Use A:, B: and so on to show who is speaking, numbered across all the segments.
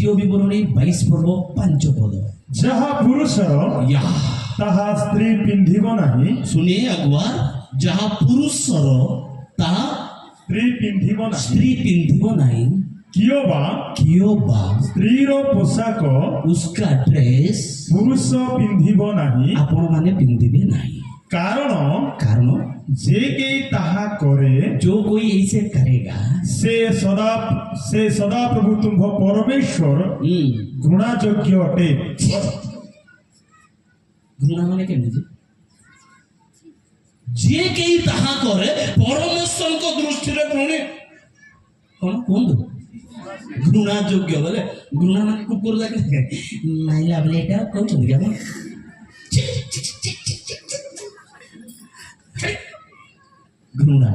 A: द्वितीय विवरणी 22 पर्व 5 पद
B: जहा पुरुषर
A: या
B: ताहा स्त्री पिंधिब नाही।
A: सुनिए अगुआ, जहाँ पुरुषर ताहा
B: स्त्री पिंधिब नाही।
A: स्त्री पिंधिब नहीं।
B: कियो बा स्त्रीर पोशाक
A: उसका ड्रेस
B: पुरुष पिंधिब नाही।
A: आपण माने पिंधिबे नहीं।
B: कारण जे के ताहा करे
A: जो कोई ऐसे करेगा
B: से सदा प्रभु तुम परमेश्वर घृणायोग्य अटे।
A: घृणा माने के जे के ताहा करे परमेश्वर को दृष्टि रे घृणे कौन कौन घृणा योग्य बोले घृणा माने कुकुर लागे नाही लागले एटा कहउछन के आपण घृणा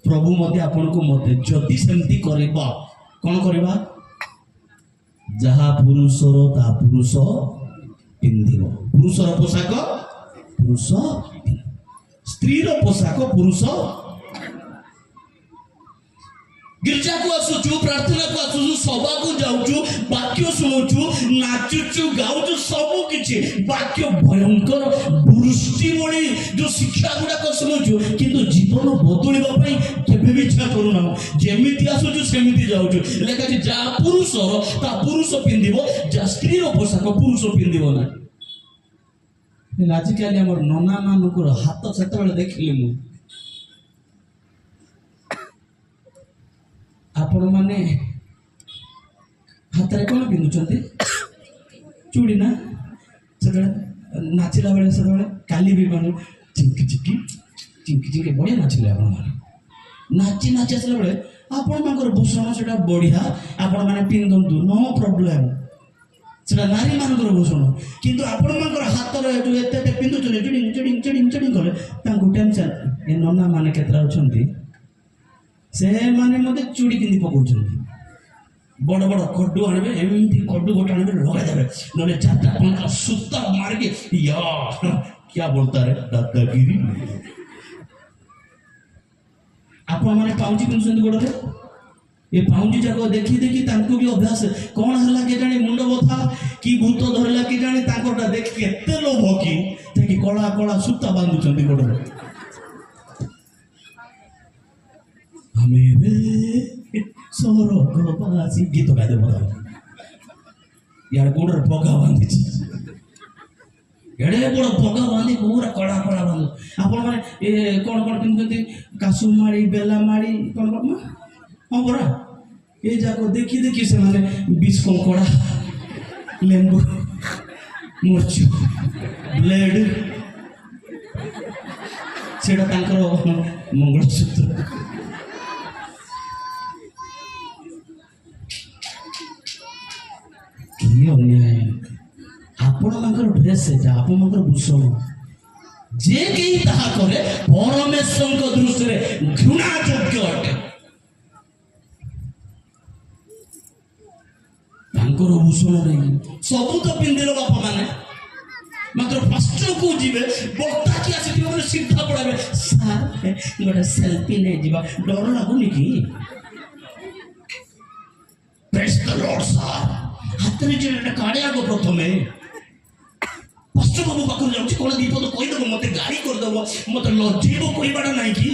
A: प्रभु मते आपण को मते जति सेमती करबा कोन करबा जहा पुरुषर ता पुरुष पिंधिब। पुरुषर पोशाक पुरुष, स्त्रीर पोशाक पुरुष। गिरजा को आसुचु, प्रार्थना को आसुचु, सभा को जाउचु, वाक्य सुनुचु, नाचुचु, गाउचु, सबु किछि वाक्य भयंकर वृष्टि भଳି जो शिक्षा गुडा को सुनुचु, किंतु जीवन बदलिबा पई केबे भी इच्छा करूना। जेमिति आसुचु सेमिति जाउचु। लेखा जे जा पुरुषर ता पुरुष पिंदिबो, जा स्त्रीर पोशाक पुरुष पिंदिबो ना। आजिकाली हमर नना मानुकर हाथ सेतबेले देखिले मु आपण माने हाथ रे कोन पिंदुचंती चूड़ी ना से नाचिला बेले से काली भी बन चिंकी चिंकी चिंकी चिंकी बढ़िया नाचिले आपण माने नाची नाची आसला बेले आपण मानकर भूषण सेटा बढ़िया आपण माने पिंदंतु नो प्रॉब्लम सेटा नारी मानकर भूषण किंतु आपण मानकर हाथ रे जो एते पिंदुचले चिडिंग चिडिंग चिडिंग चिडिंग करे तांको टेंशन ए नन्ना माने केतरा अछंती से माने मते चूड़ी पिंदी पकाउछन बड़ बड़ कड्डू आनबे एमती कड्डू गोटा आनबे लगा देबे नले चाटा पंखा सुत्ता मार के या क्या बोलता रे दादागिरी। आपण माने पाउंजी पिंदुछन गोडरे ए पाउंजी जाको देखि देखि तांको भी अभ्यास कोन हला के जाने मुंड बथा कि भूत धरला कि जाने तांकोटा देख केते लोभ कि ताकि कला कला सुत्ता बांधुछन गोडरे। मेरे स्वर्गवासी गीत गाइदे बता यार गोडर पगा बांधी एडे बड़ पगा बांधी पूरा कड़ा कड़ा बांध आपण माने ए कोन कोन पिंदती कासु मारी बेला मारी कोन कोन हां बरा ए जाको देखि देखि से माने 20 कंकड़ा लेंबू मोर्चू ब्लेड सेटा तांकर मंगलसूत्र अन्याय आपण मानकर ड्रेस जा आपण मानकर भूषण जे केही ताहा करे परमेश्वर को दृष्टि रे घृणा योग्य अटे। तांकर भूषण रे सब तो पिंदिलो बापा माने मात्र पास्टर को जीवे बक्ता की आसी दियो सीधा पड़ाबे सार गोटे सेल्फी नै जीवा डर लागुनी की प्रेज द लॉर्ड सर हाथ में जेटा काढ़े आगो प्रथमे पास्टर बाबू पाखु जाउछि कोन दीपद कहि देबो मते गाड़ी कर देबो मते लज्जेबो कहिबाडा नाही की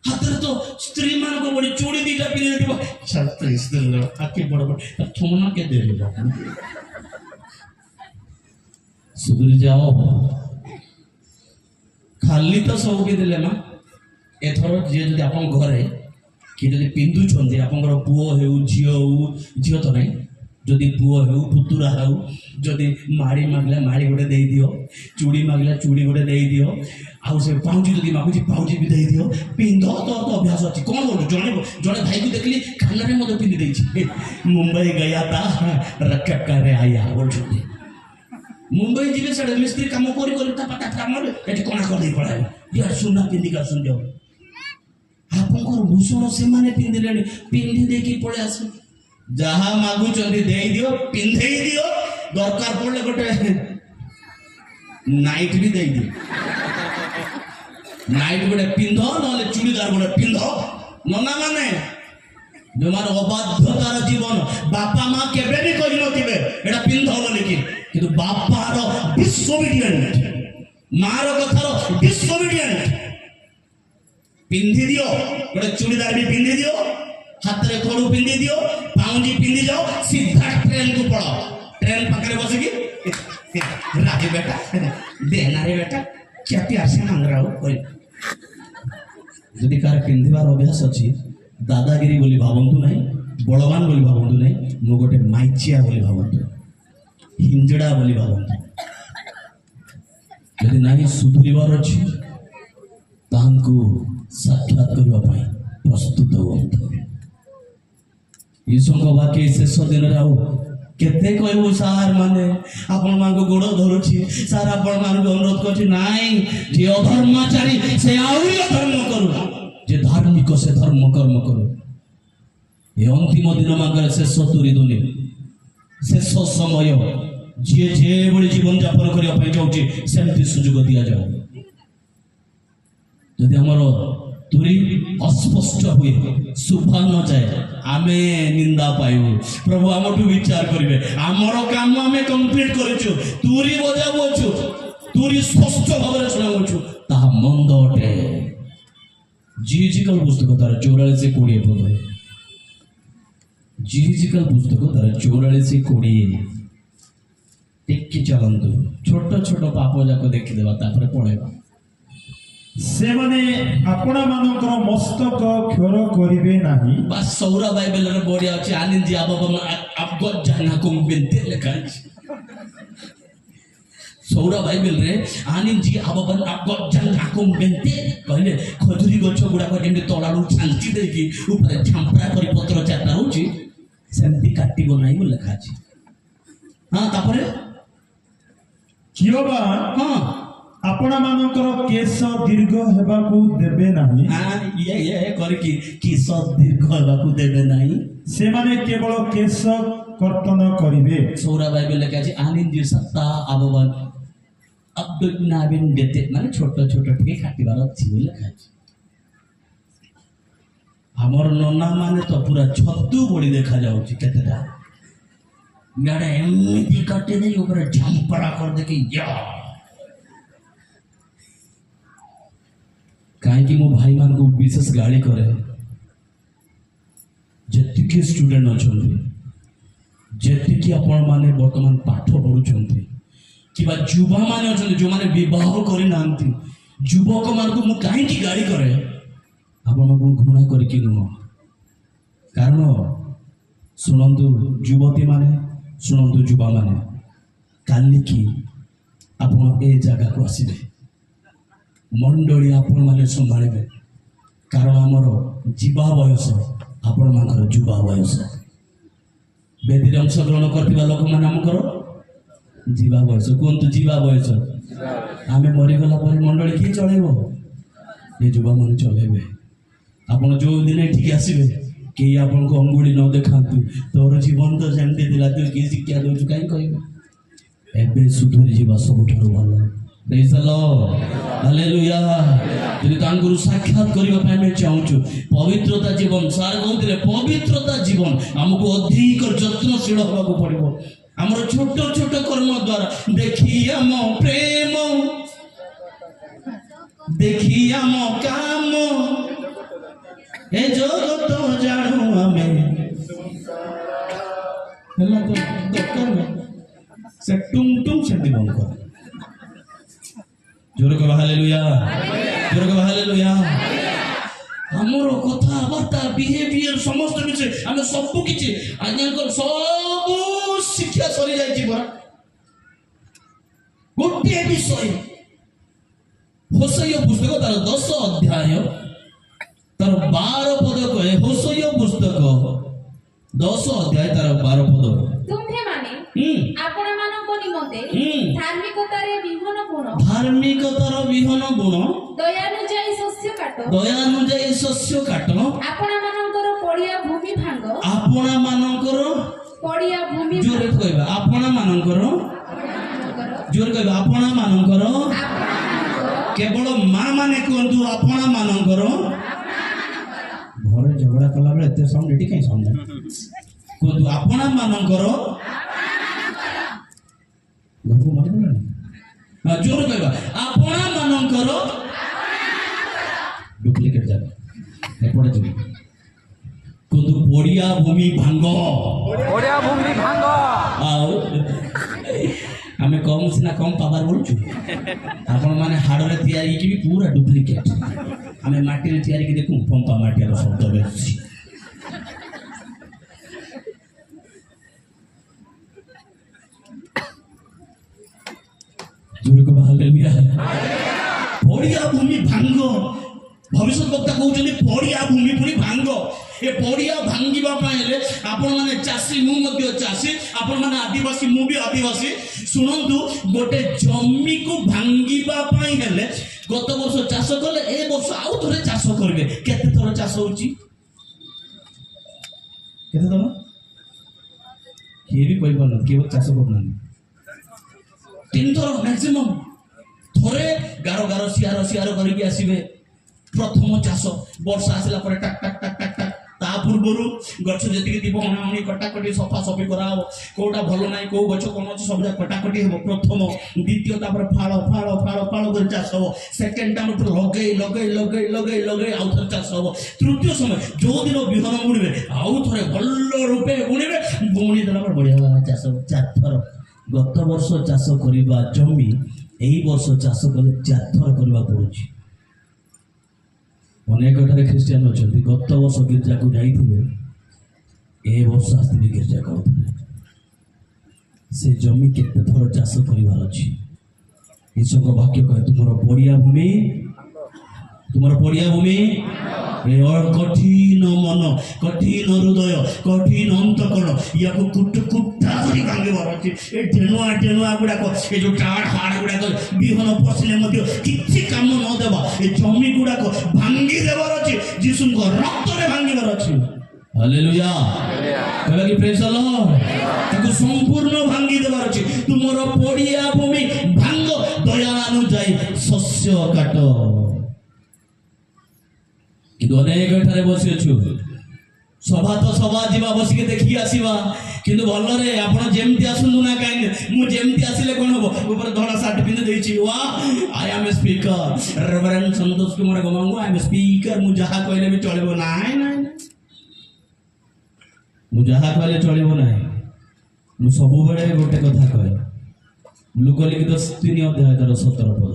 A: हाथ रे तो स्त्री मान को बड़ी चूड़ी दीटा पिने देबो छात्र स्त्री आके बड़ बड़ थोना के दे ले सुधर जाओ खाली तो सब भी देले ना एथरो जे जदि आपन घरे कि जदि पिंदु छंदी आपन पुओ हेउ झियो तो नहीं जदि पुओ हेउ पुतुरा हेउ जदि माड़ी मागला माड़ी गोटे दे दियो चूड़ी मागला चूड़ी गोटे दे दियो आउ से पाउजी जदि मागुची पाउजी भी दे दियो पिंध तो अभ्यास अछि कोन बोलु जने भाई को देखली खाना रे मते पिंदी देछि मुंबई गया था रक्षा करे आया बोलछी मुंबई जीवे सडे मिस्त्री काम करी करी ता पता काम एठी कोना कर दे पड़ाय यार सुना पिंदी का सुन जाओ आपनकर भूषण से माने पिंदिले पिंदी देखि पळे आसे जहा मागु चंदी दे दियो पिंधे दियो दरकार पड़ले गोटे नाइट भी दे दियो नाइट गोटे पिंध नले चूड़ीदार गोटे पिंध नना माने ଯୋଉମାନେ ଅବାଧ୍ୟତାର ଜୀବନ, ବାପା ମା କେବେ ବି କହିନଥିବେ ଏଟା ପିନ୍ଧ ବୋଲିକି, କିନ୍ତୁ ବାପାର ଡିସୋବିଡିଏଣ୍ଟ, ମାର କଥାର ଡିସୋବିଡିଏଣ୍ଟ। ପିନ୍ଧି ଦିଅ, ଗୋଟେ ଚୁଡ଼ିଦାର ବି ପିନ୍ଧି ଦିଅ, ହାତରେ ଖଡୁ ପିନ୍ଧି ଦିଅ, ପାଉଁଜି ପିନ୍ଧି ଯାଅ, ସିଧା ଟ୍ରେନକୁ ପଳାଅ। ट्रेन पकड़े बसेगी राजे बेटा देना रे बेटा क्या प्यार से मांग रहा हो कोई যদি কার পিন্ধিবার অভ্যাস ଅଛି দাদাগিরি বলি ভাবন্তু নাই, বড়বান বলি ভাবন্তু নাই, ମୁଁ ଗୋଟେ ମାଇଚିଆ ବୋଲି ଭାବନ୍ତୁ, ହିଞ୍ଜଡ଼ା ବୋଲି ଭାବନ୍ତୁ। ଯଦି ନାହିଁ ସୁଧୁରିବାର ଅଛି ତାହାଙ୍କୁ ସାକ୍ଷାତ କରିବା ପାଇଁ ପ୍ରସ୍ତୁତ ହୁଅନ୍ତୁ। ଈଶ୍ୱରଙ୍କ ବାକ୍ୟ ଶେଷ ଦିନରେ ଆଉ କେତେ କହିବୁ ସାର୍ ମାନେ ଆପଣ ମାନଙ୍କୁ ଗୋଡ଼ ଧରୁଛି ସାର୍, ଆପଣ ମାନଙ୍କୁ ଅନୁରୋଧ କରୁଛି, ନାଇଁ ଯେ ଅଧର୍ମାଚାରୀ ସେ ଆହୁରି ଅଧର୍ମ କରୁ, ଯେ ଧାର୍ମିକ ସେ ଧର୍ମ କର୍ମ କରୁ। ଏ ଅନ୍ତିମ ଦିନ ମାନଙ୍କରେ ଶେଷ ତୁରିଦୁନି, ଶେଷ ସମୟ, ଯିଏ ଯେଭଳି ଜୀବନଯାପନ କରିବା ପାଇଁ ଯାଉଛି ସେମିତି ସୁଯୋଗ ଦିଆଯାଉ। ଯଦି ଆମର ତୁରି ଅସ୍ପଷ୍ଟ ହୁଏ, ଶୁଭା ନଯାଏ, ଆମେ ନିନ୍ଦା ପାଇବୁ। ପ୍ରଭୁ ଆମଠୁ ବିଚାର କରିବେ। ଆମର କାମ ଆମେ କମ୍ପ୍ଲିଟ କରିଛୁ, ତୁରି ବଜାଉଛୁ, ତୁରି ସ୍ପଷ୍ଟ ଭାବରେ ଶୁଣାଉଛୁ, ତାହା ମନ୍ଦ ଅଟେ। ଜିଜିକାଲ ପୁସ୍ତକ ତାର 44:20 ପଦ, ଜିଜିକାଲ ପୁସ୍ତକ ତାର 44:20। ଟିକେ ଚାଲନ୍ତୁ, ଛୋଟ ଛୋଟ ପାପ ଯାକ ଦେଖିଦେବା, ତାପରେ ପଳେଇବା।
B: ସେମାନେ ଆପଣା ମାନଙ୍କର ମସ୍ତକ କ୍ଷୋର କରିବେ ନାହିଁ।
A: ବାସ୍ ସୌରା ବାଇବେଲରେ ବଢିଆ ଅଛି, ଆନିନ୍ଦି ଆବାବନ ଆବଗତ ଜାନାକୁମ ବେନ୍ତେ ଲେଖା ଅଛି। ସୌରା ବାଇବେଲରେ ଆନିନ୍ଦି ଆବାବନ ଆବଗତ ଜାନାକୁମ ବେନ୍ତେ କହିଲେ ଖଜୁରୀ ଗଛ ଗୁଡାକ ଯେମିତି ତଳାରୁ ଛାଞ୍ଚି ଦେଇକି ଉପରେ ଝାମ୍ପରା କରି ପତ୍ର ଚାରିଟା ରହୁଛି, ସେମିତି କାଟିବ ନାହିଁ ବୋଲି ଲେଖା ଅଛି। ହଁ, ତାପରେ
B: କିଓବା
A: ହଁ
B: ଆପଣା ମାନଙ୍କର କେଶ ଦୀର୍ଘ ହେବାକୁ ଦେବେ ନାହିଁ।
A: ଇଏ କରିକି କିସ ଦୀର୍ଘ ହେବାକୁ ଦେବେ ନାହିଁ,
B: ସେମାନେ କେବଳ କେଶ କର୍ତ୍ତନ କରିବେ।
A: ସୌରା ବାଇବେଲ ଲେଖା ଅଛି ଆନିନ୍ଦି ସତ୍ତା ଆବବାନ ଅବ୍ଦୁଲ ନାବିନ ଦେତେ, ମାନେ ଛୋଟ ଛୋଟ ଟିକେ କାଟିବାର ଅଛି ବୋଲି ଲେଖା ଅଛି। ଆମର ନନା ମାନେ ତ ପୁରା ଛତୁ ବଳି ଦେଖାଯାଉଛି କେତେଟା, ଇଆଡ଼େ ଏମିତି କାଟି ଦେଇ ଉପରେ ଝାମ୍ପଡ଼ା କରିଦେଇକି କାହିଁକି ମୋ ଭାଇମାନଙ୍କୁ ବିଶେଷ ଗାଳି କରେ। ଯେତିକି ଷ୍ଟୁଡେଣ୍ଟ ଅଛନ୍ତି, ଯେତିକି ଆପଣମାନେ ବର୍ତ୍ତମାନ ପାଠ ପଢୁଛନ୍ତି, କିମ୍ବା ଯୁବାମାନେ ଅଛନ୍ତି ଯେଉଁମାନେ ବିବାହ କରିନାହାନ୍ତି, ଯୁବକମାନଙ୍କୁ ମୁଁ କାହିଁକି ଗାଳି କରେ? ଆପଣଙ୍କୁ ଘୃଣା କରିକି ନୁହଁ, କାରଣ ଶୁଣନ୍ତୁ ଯୁବତୀମାନେ, ଶୁଣନ୍ତୁ ଯୁବାମାନେ, କାଲିକି ଆପଣ ଏ ଜାଗାକୁ ଆସିବେ, ମଣ୍ଡଳୀ ଆପଣମାନେ ସମ୍ଭାଳିବେ, କାରଣ ଆମର ଯିବା ବୟସ ଆପଣମାନଙ୍କର ଯୁବା ବୟସ। ବେଦୀରେ ଅଂଶଗ୍ରହଣ କରିଥିବା ଲୋକମାନେ ଆମଙ୍କର ଯିବା ବୟସ, କୁହନ୍ତୁ ଯିବା ବୟସ। ଆମେ ମରିଗଲା ପରେ ମଣ୍ଡଳୀ କିଏ ଚଳେଇବ? ଏ ଯୁବାମାନେ ଚଳେଇବେ। ଆପଣ ଯୋଉ ଦିନ ଏଠିକି ଆସିବେ କେହି ଆପଣଙ୍କୁ ଅଙ୍ଗୁଳି ନ ଦେଖାନ୍ତୁ, ତୋର ଜୀବନ ତ ସେମିତି ଥିଲା, ତୁ କିଏ ଶିକ୍ଷା ଦେଉଛୁ କାହିଁ କହିବେ? ଏବେ ସୁଧୁରି ଯିବା ସବୁଠାରୁ ଭଲ। Praise the Lord. Hallelujah. ଯଦି ତାଙ୍କର ସାକ୍ଷାତ କରିବା ପାଇଁ ଆମେ ଚାହୁଁଛୁ, ପବିତ୍ରତା ଜୀବନ, ସାର୍ କହୁଥିଲେ ପବିତ୍ରତା ଜୀବନ ଆମକୁ ଅଧିକ ଯତ୍ନଶୀଳ ହେବାକୁ ପଡ଼ିବ। ଆମର ଛୋଟ ଛୋଟ କର୍ମ ଦ୍ୱାରା ଦେଖି ଆମ ପ୍ରେମ, ଦେଖି ଆମ କାମ, ଏ ଜଗତ ଜାଣୁ ଆମେ, ହେଲା ତ ଦରକାର ନାହିଁ ସେ ଟୁମ୍ ଟୁମ୍ ସେମିତି ବନ୍ଦ କର। ଜୋର କହ ହାଲେଲୁୟା, ଜୋର କହ ହାଲେଲୁୟା। ଆମର କଥାବାର୍ତ୍ତା, ବିହେଭିୟର ସମସ୍ତ କିଛି, ଆମେ ସବୁ କିଛି ଆଜ୍ଞାଙ୍କର ସବୁ ଶିକ୍ଷା ସରିଯାଇଛି ପରା। ଗୋଟିଏ ବିଷୟ, ହୋସେୟ ପୁସ୍ତକ ତାର 10 ଅଧ୍ୟାୟ ତାର 12 ପଦ କହେ। ହୋସେୟ ପୁସ୍ତକ 10 ଅଧ୍ୟାୟ ତାର 12 ପଦ।
C: ତୁମ୍ଭେମାନେ ଆପଣମାନଙ୍କ ନିମନ୍ତେ ଧାର୍ମିକତାରେ ବିହନ ଗୁଣ,
A: ଧାର୍ମିକତାର ବିହନ ଗୁଣ,
C: ଦୟାନୁଯାୟୀ ଶସ୍ୟ କାଟ,
A: ଦୟାନୁଯାୟୀ ଶସ୍ୟ କାଟ,
C: ଆପଣମାନଙ୍କର ପଡ଼ିଆ ଭୂମି ଭାଙ୍ଗ,
A: ଆପଣମାନଙ୍କର
C: ପଡ଼ିଆ ଭୂମି
A: ଜୋରେ କହିବା, ଆପଣମାନଙ୍କର ଜୋରେ କହିବା, ଆପଣମାନଙ୍କର। କେବଳ ମା ମାନେ କୁହନ୍ତୁ ଆପଣମାନଙ୍କର। ଘରେ ଝଗଡ଼ା କଲା ବେଳେ ଏତେ ସାଉଣ୍ଡ ଏଠି କାହିଁ ସାଉଣ୍ଡ କୁହନ୍ତୁ ଆପଣା ମାନଙ୍କର ଘରକୁ ମନେ ପଡ଼ିଲାନି ଜୋର କହିବା ଆପଣା ମାନଙ୍କର ଡୁପ୍ଲିକେଟ ଜାଗା ଏପଟେ ଯିବି କୁହନ୍ତୁ ପଡ଼ିଆ ଭୂମି ଭାଙ୍ଗ
D: ଓଡ଼ିଆ ଭୂମି ଭାଙ୍ଗ
A: ଆଉ ଆମେ କମ୍ ସିନା କମ୍ ପାୱାର ବୋଲୁଛୁ ଆପଣମାନେ ହାଡ଼ରେ ତିଆରି ହେଇକି ବି ପୁରା ଡୁପ୍ଲିକେଟ ଆମେ ମାଟିରେ ତିଆରି କି ଦେଖୁ ପମ୍ପା ମାଟିର ଶବ୍ଦ ବେଶୀ ପଡ଼ିଆ ଭୂମି ଭାଙ୍ଗ ଭବିଷ୍ୟତ ବକ୍ତା କହୁଛନ୍ତି ପଡ଼ିଆ ଭୂମି ପୁଣି ଭାଙ୍ଗ ଏ ପଡ଼ିଆ ଭାଙ୍ଗିବା ପାଇଁ ହେଲେ ଆପଣମାନେ ଚାଷୀ ମୁଁ ମଧ୍ୟ ଚାଷୀ ଆପଣମାନେ ଆଦିବାସୀ ମୁଁ ବି ଆଦିବାସୀ ଶୁଣନ୍ତୁ ଗୋଟେ ଜମିକୁ ଭାଙ୍ଗିବା ପାଇଁ ହେଲେ ଗତ ବର୍ଷ ଚାଷ କଲେ ଏ ବର୍ଷ ଆଉ ଥରେ ଚାଷ କରିବେ କେତେ ଥର ଚାଷ ହଉଛି କେତେ ଥର କିଏ ବି କହିପାରୁନାହାନ୍ତି କିଏ ଚାଷ କରୁନାହାନ୍ତି 3 ଥର ମ୍ୟାକ୍ସିମମ୍ ଥରେ ଗାର ଗାର ସିଆର କରିକି ଆସିବେ ପ୍ରଥମ ଚାଷ ବର୍ଷା ଆସିଲା ପରେ ଟାକ୍ ଟାକ୍ ଟାକ୍ ଟାକ୍ ଟାକ୍ ତା ପୂର୍ବରୁ ଗଛ ଯେତିକି ଥିବ ଅଣାଅଣି କଟାକଟି ସଫାସଫି କରାହବ କୋଉଟା ଭଲ ନାହିଁ କୋଉ ଗଛ କ'ଣ ଅଛି ସବୁ କଟାକଟି ହେବ ପ୍ରଥମ ଦ୍ୱିତୀୟ ତାପରେ ଫାଳ ଫାଳ ଫାଳ ଫାଳ କରି ଚାଷ ହବ ସେକେଣ୍ଡ ଟାଇମ୍ ଲଗେଇ ଲଗେଇ ଲଗେଇ ଲଗେଇ ଲଗେଇ ଆଉ ଥରେ ଚାଷ ହବ ତୃତୀୟ ସମୟ ଯୋଉଦିନ ବିହନ ବୁଣିବେ ଆଉ ଥରେ ଭଲ ରୂପେ ବୁଣିବେ ବୁଣି ଦେଲା ପରେ ବଢ଼ିଆ ଚାଷ 4 ଥର ଗତ ବର୍ଷ ଚାଷ କରିବା ଜମି ଏଇ ବର୍ଷ ଚାଷ କଲେ 4 ଥର କରିବାକୁ ପଡୁଛି ଅନେକ ଠାରେ ଖ୍ରୀଷ୍ଟିଆନ ଅଛନ୍ତି ଗତ ବର୍ଷ ଗିର୍ଜାକୁ ଯାଇଥିବେ ଏ ବର୍ଷ ଆସିଥିବେ ଗିର୍ଜା କରୁଥିଲେ ସେ ଜମି କେତେ ଥର ଚାଷ କରିବାର ଅଛି ଈଶ୍ୱରଙ୍କ ବାକ୍ୟ କହେ ତୁମର ପଡ଼ିଆ ଭୂମି କଠିନ ମନ କଠିନ ହୃଦୟ କଠିନ ଅନ୍ତକରଣ ୟାକୁ କୁଟା କରି ଭାଙ୍ଗିବାର ଅଛି ଏ ଟେଣୁଆ ଗୁଡ଼ାକ ଏ ଯୋଉ ଟାଣ ହାଡ଼ ଗୁଡ଼ାକ ବିହନ ପଶିଲେ ମଧ୍ୟ କିଛି କାମ ନ ଦେବା ଏ ଜମି ଗୁଡ଼ାକ ଭାଙ୍ଗି ଦେବାର ଅଛି ଯୀଶୁଙ୍କ ରକ୍ତରେ ଭାଙ୍ଗିବାର ଅଛି ହାଲେଲୁୟା କହିବା କି ପ୍ରେଜ୍ ଦ ଲର୍ଡ ତାକୁ ସମ୍ପୂର୍ଣ୍ଣ ଭାଙ୍ଗି ଦେବାର ଅଛି ତୁମର ପଡ଼ିଆ ଭୂମି ଭାଙ୍ଗ ଦୟାନୁଯାୟୀ ଶସ୍ୟ କାଟ କିନ୍ତୁ ଅନେକ ଠାରେ ବସି ଅଛୁ ସଭା ତ ସଭା ଯିବା ବସିକି ଦେଖିକି ଆସିବା କିନ୍ତୁ ଭଲରେ ଆପଣ ଯେମିତି ଆସନ୍ତୁ ନା କାହିଁକି ମୁଁ ଯେମିତି ଆସିଲେ କ'ଣ ହବ ଉପରେ ଧଳା ସାର୍ଟ ପିନ୍ଧି ଦେଇଛି ୱା I am a speaker reverend Santosh Kumar Gamango I am a speaker ମୁଁ ଯାହା କହିଲେ ବି ଚଳିବ ନାଇଁ ମୁଁ ଯାହା କହିଲେ ଚଳିବ ନାହିଁ ମୁଁ ସବୁବେଳେ ଗୋଟେ କଥା କହେ ଲୁକ ଲିଖିତ 3 ଅଧ୍ୟାୟ ତାର 17 ପଦ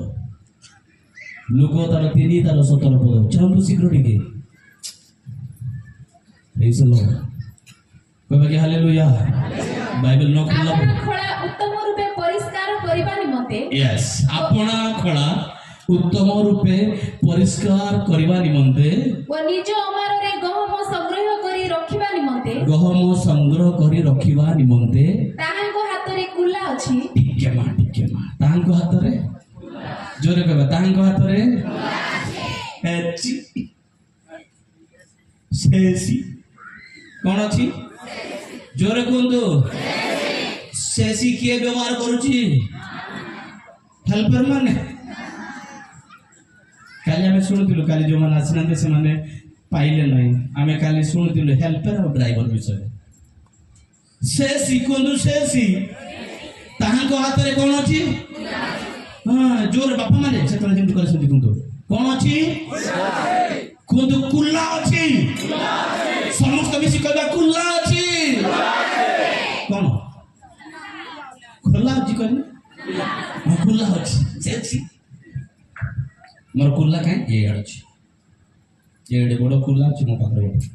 A: ଲୁକ ତାର 3 ତାର 17 ପଦ ଚାଲନ୍ତୁ ଶୀଘ୍ର ଟିକେ ପ୍ରେଜ୍ ଦ ଲର୍ଡ କହିବା କି ହାଲେଲୁୟା ବାଇବେଲ ନ ଖୋଲା
C: ଆପଣା ଖୋଳା ଉତ୍ତମ ରୂପେ ପରିଷ୍କାର କରିବା ନିମନ୍ତେ
A: ୟେସ୍ ଆପଣା ଖୋଳା ଉତ୍ତମ ରୂପେ ପରିଷ୍କାର କରିବା ନିମନ୍ତେ
C: ଓ ନିଜ ଅମାରରେ ଗହମ ସଂଗ୍ରହ କରି ରଖିବା ନିମନ୍ତେ ତାହାଙ୍କ ହାତରେ କୁଲା ଅଛି
A: ଟିକେ ମା ତାହାଙ୍କ ହାତରେ ଜୋରେ କହିବା ତାହାଙ୍କ ହାତରେ କ'ଣ ଅଛି ଜୋରେ କୁହନ୍ତୁ ସେସି କିଏ ବ୍ୟବହାର କରୁଛି ହେଲ୍ପର ମାନେ କାଲି ଆମେ ଶୁଣୁଥିଲୁ କାଲି ଯେଉଁମାନେ ଆସିନାହାନ୍ତି ସେମାନେ ପାଇଲେ ନାହିଁ ଆମେ କାଲି ଶୁଣୁଥିଲୁ ହେଲ୍ପର ଆଉ ଡ୍ରାଇଭର ବିଷୟରେ ସେସି କୁହନ୍ତୁ ସେସି ତାହାଙ୍କ ହାତରେ କ'ଣ ଅଛି ହଁ ଜୋରେ ବାପା ମାନେ ସେତେବେଳେ ଯେମିତି କରି ସେମିତି କୁହନ୍ତୁ କ'ଣ ଅଛି କୁହନ୍ତୁ କୁଲା ଅଛି ସମସ୍ତେ ମିଶି କହିବା କୁଲା ଅଛି କ'ଣ ଖୋଲା ଅଛି କହିଲେ କୁଲା ଅଛି ସେସି ମୋର କୁଲା କାହିଁ ଏଇଆଡ଼େ ଅଛି ଏଇଆଡ଼େ ବଡ଼ କୁଲା ଅଛି ମୋ ପାଖରେ ଗୋଟେ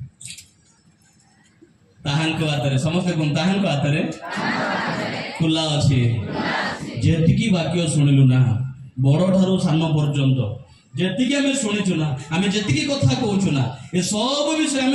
A: ତାହାଙ୍କ ହାତରେ ସମସ୍ତେ କୁହନ୍ତୁ ତାହାଙ୍କ ହାତରେ କୁଲା ଅଛି ଯେତିକି ବାକ୍ୟ ଶୁଣିଲୁ ନା ବଡ଼ ଠାରୁ ସାନ ପର୍ଯ୍ୟନ୍ତ ଯେତିକି ଆମେ ଶୁଣିଛୁ ନା ଆମେ ଯେତିକି କଥା କହୁଛୁ ନା ଏ ସବୁ ବିଷୟ ଆମେ